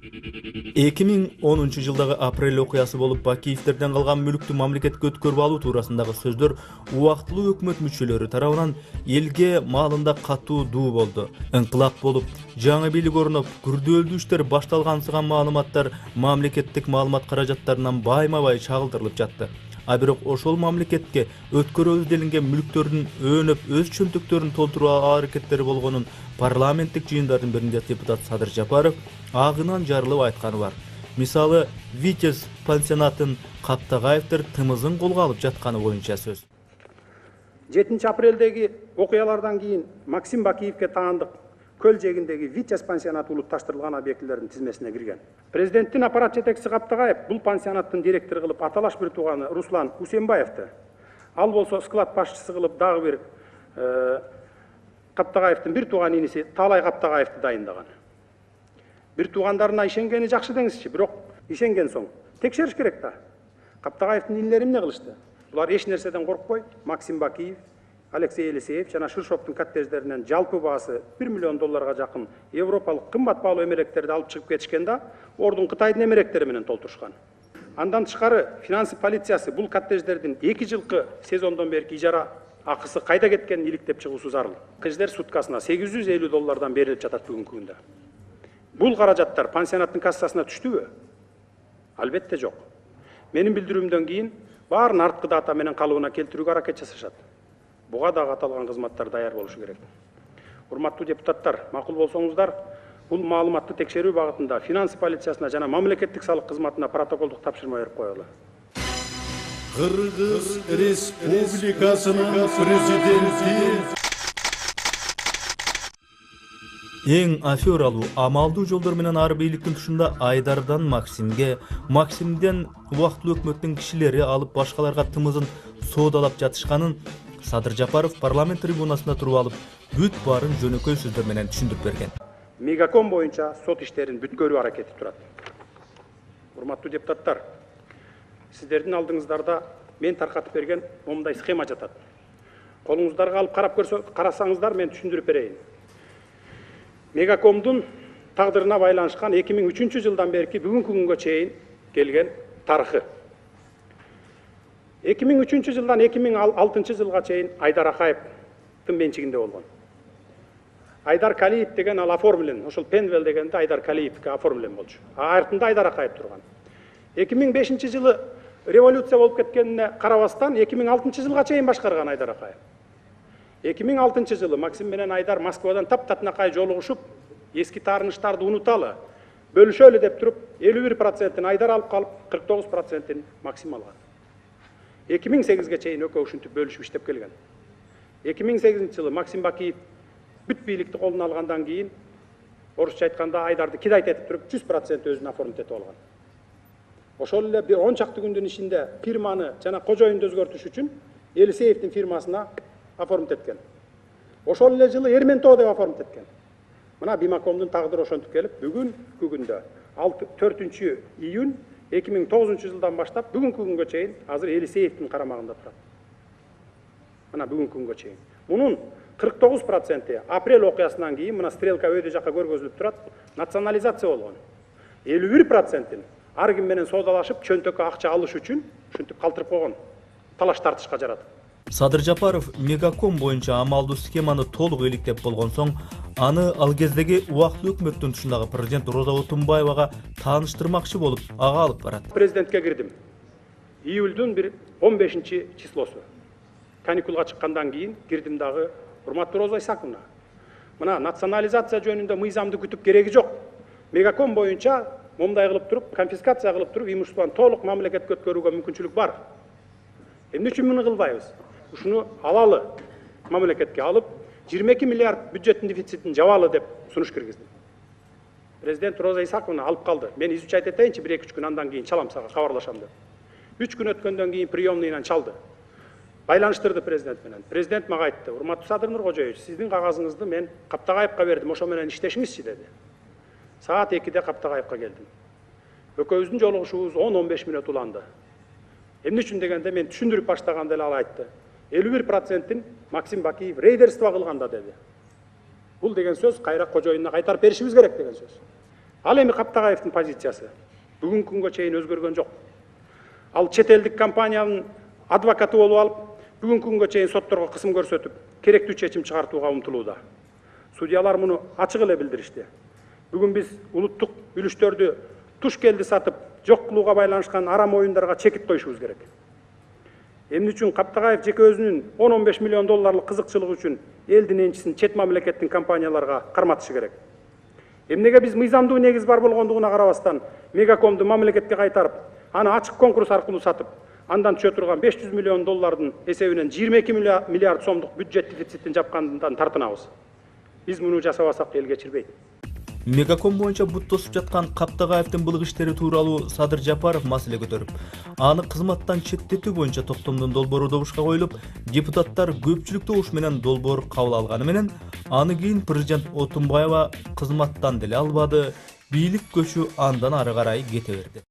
2010-жылдагы апрель окуясы болуп, Бакиевдерден калган мүлктү мамлекетке өткөрүп алуу туурасындагы сөздөр убактылуу өкмөт мүчөлөрү тарабынан элге маалында катуу дуу болду. Инкылап болуп, жаңы бийлик орноп, күрдөөлүү иштер башталгансыган маалыматтар мамлекеттик маалымат каражаттарынан байма-бай чагылдырылып жатты. А бирок ошол мамлекетке өткөрөбүз делинген мүлктөрдүн өнөп өз чөнтөктөрүн толтуруу аракеттери болгонун парламенттик жыйындардын биринде депутат Садыр Жапаров агынан жарылып айтканы бар. Мисалы, Витязь пансионатын Каптагаевдер тымызын колго алып жатканы боюнча сөз. 7 апрелдеги окуялардан кийин Максим Бакиевке таандык көл жегиндеги Витязь пансионаты улутташтырылган объектилердин тизмесине кирген. Президенттин аппарат жетекчиси Каптагаев бул пансионаттын директору кылып аталаш бир тууганы Руслан Усенбаевди, ал болсо склад башчысы кылып дагы бир Каптагаевдин бир тууган иниси Таалай Каптагаевди дайындаган. Бир туугандарына ишенгени жакшы деңизчи, бирок ишенген соң текшериш керек да. Каптагаевдин инилери эмне кылышты? Булар эч нерседен коркпой, Максим Бакиев, Алексей Елисеев жана Ширшовдун коттедждеринен жалпы баасы $1 миллион жакын европалык кымбат баалуу эмеректерди алып чыгып кетишкен да, ордун Кытайдын эмеректери менен толтурушкан. Андан тышкары финанс полициясы бул коттедждердин 2 жылкы сезондон берки ижара акысы кайда кеткенин иликтеп чыгуусу зарыл. Коттедждер суткасына $850 берилип жатат бүгүнкү күндө. Бул каражаттар пансионаттын кассасына түштүбү? Албетте жок. Менин билдирүүмдөн кийин баарын арткы дата менен калыбына келтирүүгө аракет жасашат. Буга дагы аталган кызматтар даяр болушу керек. Урматтуу депутаттар, макул болсоңуздар, бул маалыматты текшерүү багытында финанс полициясына жана мамлекеттик салык кызматына протоколдук тапшырма берип коелу. Кыргыз Республикасынын президенти Эң афералуу амалдуу жолдор менен ар бийликтин тушунда Айдардан Максимге, Максимден убактылуу өкмөттүн кишилери алып башкаларга тымызын соодалап жатышканын Садыр Жапаров парламент трибунасында туруп алып, бүт баарын жөнөкөй сөздөр менен түшүндүрүп берген. Мегаком боюнча сот иштерин бүткөрүү аракети турат. Урматтуу депутаттар, сиздердин алдыңыздарда мен таркатып берген момундай схема жатат. Колуңуздарга алып карасаңыздар мен түшүндүрүп берейин. Мегакомдун тагдырына байланышкан 2003 жылдан берки бүгүнкү күнгө чейин келген тарыхы. 2003 жылдан 2006 жылга чейин Айдар Акаевдин менчигинде болгон. Айдар Калиев деген ал оформлен, ошол Пенвел дегенде Айдар Калиевке оформлен болчу. Артында Айдар Акаев турган. 2005 жылы революция болуп кеткенине карабастан 2006 жылга чейин башкарган Айдар Акаев. 2006 жылы Максим менен Айдар Москвадан таптатынакай жолугушуп, эски таарыныштарды унуталы, бөлүшөлү деп туруп, 51%-ин Айдар алып калып, 49%-ин Максим алган. 2008-ге чейин экөө ушинтип бөлүшүп иштеп келген. 2008 жылы Максим Бакиев бүт бийликти колуна алгандан кийин, орусча айтканда Айдарды кидайт этип туруп, 100% өзүнө оформить этип алган. Ошол эле бир 10 чакты күндүн ичинде фирманы жана кожоюнду өзгөртүш үчүн Елисеевдин фирмасына оформить эткен. Ошол эле жылы Эрментоо деп оформить эткен. Мына Бимакомдун тагдыры ошентип келип, бүгүнкү күндө 4 июнь 2009 жылдан баштап бүгүнкү күнгө чейин азыр Елисеевдин карамагында турат. Мына бүгүнкү күнгө чейин. Мунун 49% апрель окуясынан кийин мына стрелка өйдө жакка көргөзүлүп турат, национализация болгон. 51%-ин ар ким менен соодалашып, чөнтөккө акча алыш үчүн ушинтип калтырып койгон. Талаш тартышка жаратып. Садыр Жапаров Мегаком боюнча амалдуу схеманы толук иликтеп болгон соң, аны ал кездеги убактылуу өкмөттүн тушундагы президент Роза Отунбаевага тааныштырмакчы болуп, ага алып барат. Президентке кирдим. Июлдун бир 15 числосу. Каникулга чыккандан кийин кирдим дагы, урматтуу Роза Исаковна. Мына национализация жөнүндө мыйзамды күтүп кереги жок. Мегаком боюнча момундай кылып туруп, конфискация кылып туруп, имуществону толук мамлекетке өткөрүүгө мүмкүнчүлүк бар. Эмне үчүн муну кылбайбыз? Ушуну алалы, мамлекетке алып, 22 миллиард бюджеттин дефицитин жабалы деп сунуш киргиздим. Президент Роза Исаковна алып калды. Мен изучать этейинчи 1-2 күн андан кийин чалам сага, кабарлашам деп. 3 күн өткөндөн кийин приемныйынан чалды. Байланыштырды президент менен. Президент мага айтты: "Урматтуу Садыр Нуркожоевич, сиздин кагазыңызды мен Каптагаевка бердим, ошо менен иштешиңизчи" деди. Саат 2-де Каптагаевка келдим. Экөөбүздүн жолугушуубуз 10-15 мүнөт уланды. Эмне үчүн дегенде мен түшүндүрүп баштаганда эле ал айтты: 51%-ин Максим Бакиев рейдерство кылганда деди. Бул деген сөз кайра кожоюнуна кайтарып беришибиз керек деген сөз. Ал эми Каптагаевдин позициясы бүгүнкү күнгө чейин өзгөргөн жок. Ал чет элдик компаниянын адвокаты болуп алып, бүгүнкү күнгө чейин сотторго кысым көрсөтүп, керектүү чечим чыгартууга умтулууда. Судьялар муну ачык эле билдиришти. Бүгүн биз улуттук үлүштөрдү туш келди сатып, жок кылууга байланышкан арам оюндарга чекит коюшубуз керек. Эмне үчүн Каптагаев жеке өзүнүн 10-15 миллион долларлык кызыкчылыгы үчүн элдин энчисин чет мамлекеттин компанияларга карматышы керек? Эмнеге биз мыйзамдуу негиз бар болгондугуна карабастан Мегакомду мамлекетке кайтарып, аны ачык конкурс аркылуу сатып, андан түшө турган 500 миллион доллардын эсебинен 22 миллиард сомдук бюджет дефицитин жапкандан тартынабыз. Биз муну жасабасак эл кечирбейт. Мегаком боюнча бут тосуп жаткан Каптагаевдин былык иштери тууралуу Садыр Жапаров маселе көтөрүп, аны кызматтан четтетүү боюнча токтомдун долбоору добушка коюлуп, депутаттар көпчүлүк добуш менен долбоор кабыл алганы менен, аны кийин президент Отунбаева кызматтан деле албады, бийлик көчү андан ары карай кете берди.